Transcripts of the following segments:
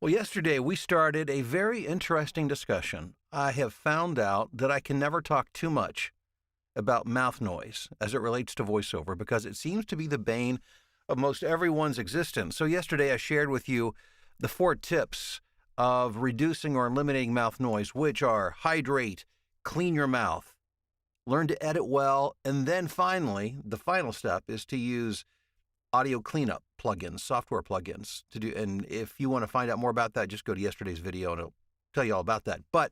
Well, yesterday we started a very interesting discussion. I have found out that I can never talk too much about mouth noise as it relates to voiceover because it seems to be the bane of most everyone's existence. So, yesterday I shared with you the 4 tips of reducing or eliminating mouth noise, which are hydrate, clean your mouth, learn to edit well, and then finally, the final step is to use audio cleanup plugins, software plugins to do. And if you want to find out more about that, just go to yesterday's video and it'll tell you all about that. But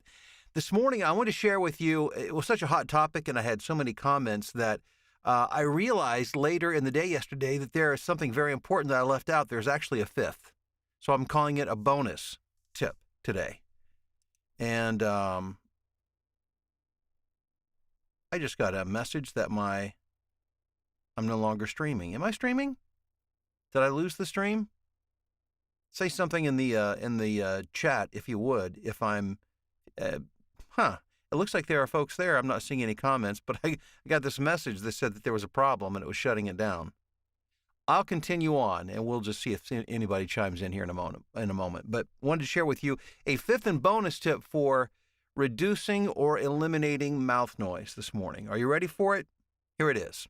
this morning, I want to share with you, it was such a hot topic and I had so many comments that I realized later in the day yesterday that there is something very important that I left out. There's actually a fifth. So I'm calling it a bonus tip today. And I just got a message that I'm no longer streaming. Am I streaming? Did I lose the stream? Say something in the chat if you would. If I'm, it looks like there are folks there. I'm not seeing any comments, but I got this message that said that there was a problem and it was shutting it down. I'll continue on, and we'll just see if anybody chimes in here in a moment. But wanted to share with you a fifth and bonus tip for reducing or eliminating mouth noise this morning. Are you ready for it? Here it is.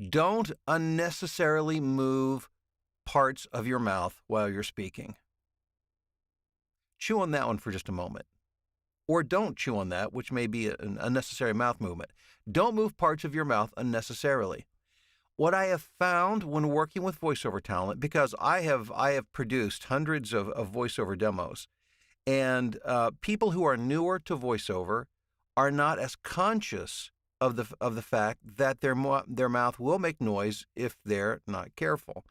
Don't unnecessarily move parts of your mouth while you're speaking. Chew on that one for just a moment. Or don't chew on that, which may be an unnecessary mouth movement. Don't move parts of your mouth unnecessarily. What I have found when working with voiceover talent, because I have produced hundreds of voiceover demos, and people who are newer to voiceover are not as conscious of the fact that their mouth will make noise if they're not careful.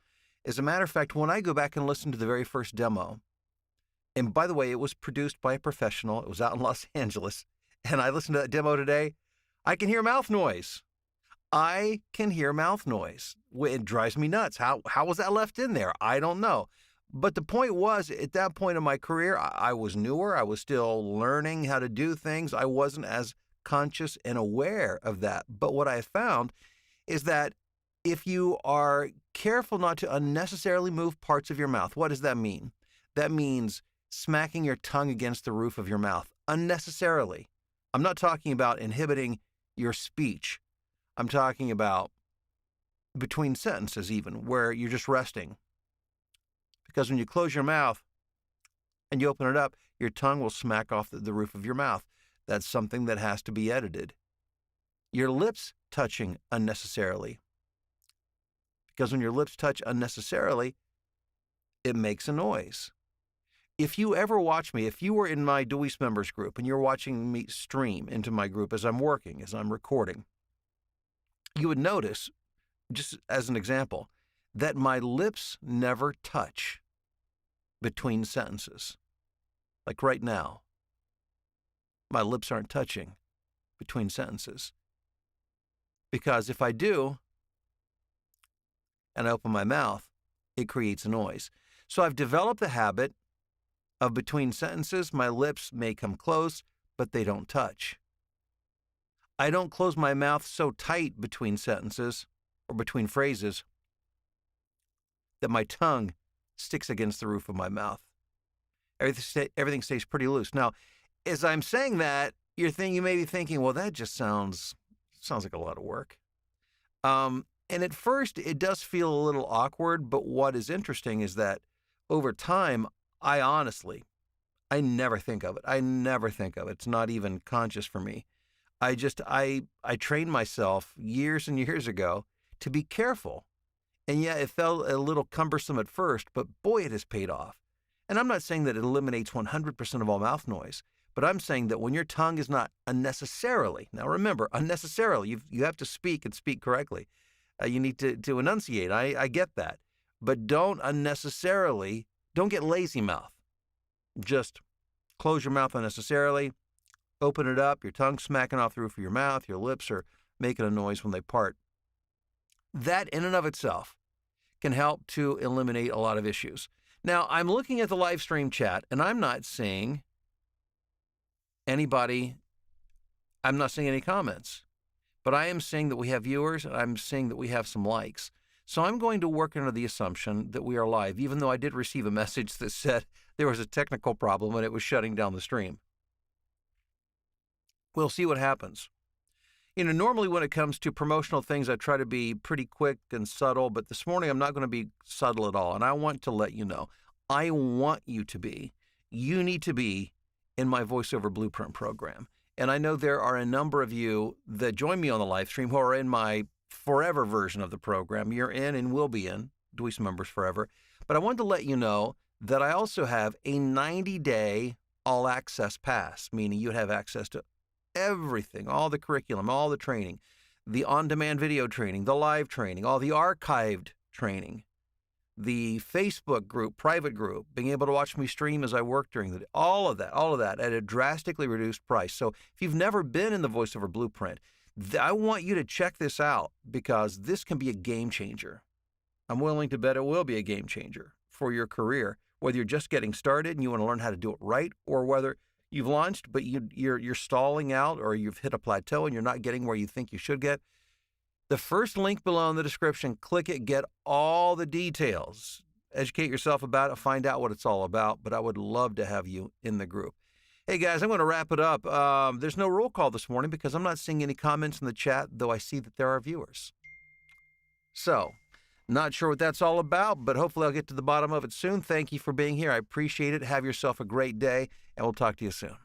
As a matter of fact, when I go back and listen to the very first demo, and by the way, it was produced by a professional, it was out in Los Angeles, and I listened to that demo today, I can hear mouth noise. I can hear mouth noise. It drives me nuts. How was that left in there? I don't know. But the point was, at that point in my career, I was newer. I was still learning how to do things. I wasn't as conscious and aware of that. But what I found is that if you are careful not to unnecessarily move parts of your mouth, what does that mean? That means smacking your tongue against the roof of your mouth unnecessarily. I'm not talking about inhibiting your speech. I'm talking about between sentences even, where you're just resting. Because when you close your mouth and you open it up, your tongue will smack off the roof of your mouth. That's something that has to be edited. Your lips touching unnecessarily. Because when your lips touch unnecessarily, it makes a noise. If you ever watch me, if you were in my Deweese members group and you're watching me stream into my group as I'm working, as I'm recording, you would notice, just as an example, that my lips never touch between sentences. Like right now, my lips aren't touching between sentences. Because if I do, and I open my mouth, it creates a noise. So I've developed the habit of between sentences, my lips may come close, but they don't touch. I don't close my mouth so tight between sentences or between phrases that my tongue sticks against the roof of my mouth. Everything stays pretty loose. Now, as I'm saying that, you may be thinking, well, that just sounds like a lot of work. And at first, it does feel a little awkward, but what is interesting is that over time, I never think of it. It's not even conscious for me. I trained myself years and years ago to be careful. And yeah, it felt a little cumbersome at first, but boy, it has paid off. And I'm not saying that it eliminates 100% of all mouth noise, but I'm saying that when your tongue is not unnecessarily, now remember, unnecessarily, you have to speak and speak correctly. You need to enunciate. I get that. But don't get lazy mouth. Just close your mouth unnecessarily, open it up, your tongue smacking off the roof of your mouth, your lips are making a noise when they part. That in and of itself can help to eliminate a lot of issues. Now, I'm looking at the live stream chat, and I'm not seeing any comments, but I am seeing that we have viewers, and I'm seeing that we have some likes. So I'm going to work under the assumption that we are live, even though I did receive a message that said there was a technical problem and it was shutting down the stream. We'll see what happens. Normally when it comes to promotional things, I try to be pretty quick and subtle, but this morning I'm not going to be subtle at all. And I want to let you know, I want you to be, you need to be in my VoiceOver Blueprint program. And I know there are a number of you that join me on the live stream who are in my forever version of the program. You're in and will be in, Deweese members forever. But I wanted to let you know that I also have a 90-day all-access pass, meaning you have access to everything, all the curriculum, all the training, the on-demand video training, the live training, all the archived training, the Facebook group, private group, being able to watch me stream as I work during the day, all of that at a drastically reduced price. So if you've never been in the VoiceOver Blueprint, I want you to check this out because this can be a game changer. I'm willing to bet it will be a game changer for your career, whether you're just getting started and you want to learn how to do it right, or whether you've launched but you're stalling out, or you've hit a plateau and you're not getting where you think you should get. The first link below in the description, click it, get all the details. Educate yourself about it, find out what it's all about, but I would love to have you in the group. Hey guys, I'm going to wrap it up. There's no roll call this morning because I'm not seeing any comments in the chat, though I see that there are viewers. So, not sure what that's all about, but hopefully I'll get to the bottom of it soon. Thank you for being here. I appreciate it. Have yourself a great day, and we'll talk to you soon.